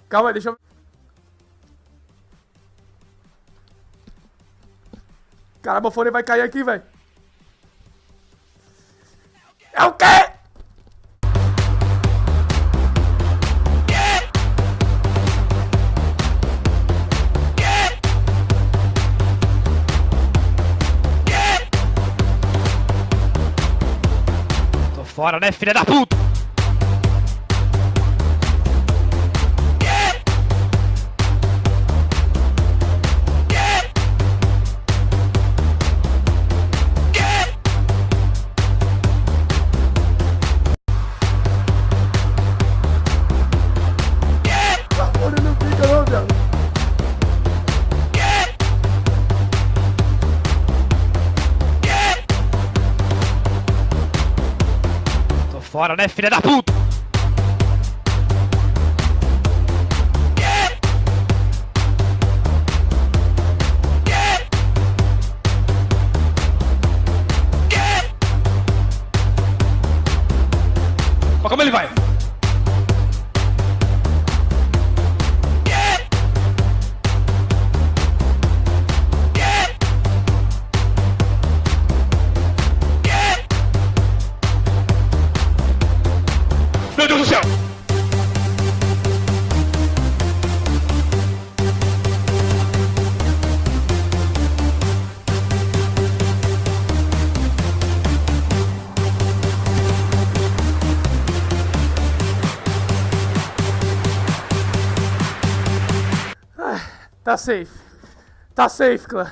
Calma aí, deixa eu... Caramba, o fone vai cair aqui, velho. É o quê? Tô fora, né, filha da puta? Fora, né, filha da puta? Olha como ele vai. Meu Deus do céu! Tá safe. Tá safe, clã.